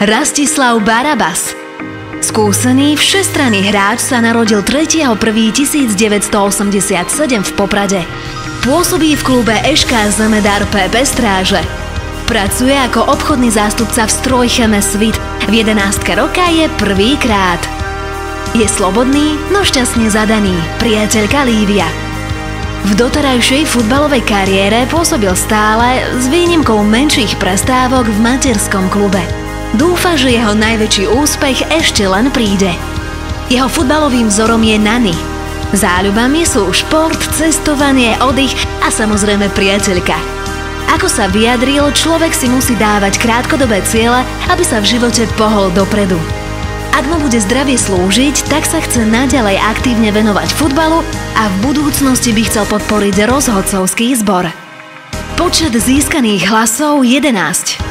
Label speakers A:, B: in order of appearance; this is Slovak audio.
A: Rastislav Barabas. Skúsený všestranný hráč sa narodil 3.1.1987 v Poprade. Pôsobí v klube ŠK Zemedar PP Stráže. Pracuje ako obchodný zástupca v Strojcheme Svit. V 11. roka je prvýkrát. Je slobodný, no šťastne zadaný, priateľka Lívia. V doterajšej futbalovej kariére pôsobil stále s výnimkou menších prestávok v materskom klube. Dúfa, že jeho najväčší úspech ešte len príde. Jeho futbalovým vzorom je Nani. Záľubami sú šport, cestovanie, oddych a samozrejme priateľka. Ako sa vyjadril, človek si musí dávať krátkodobé ciele, aby sa v živote pohol dopredu. Ak mu bude zdravie slúžiť, tak sa chce naďalej aktívne venovať futbalu a v budúcnosti by chcel podporiť rozhodcovský zbor. Počet získaných hlasov 11.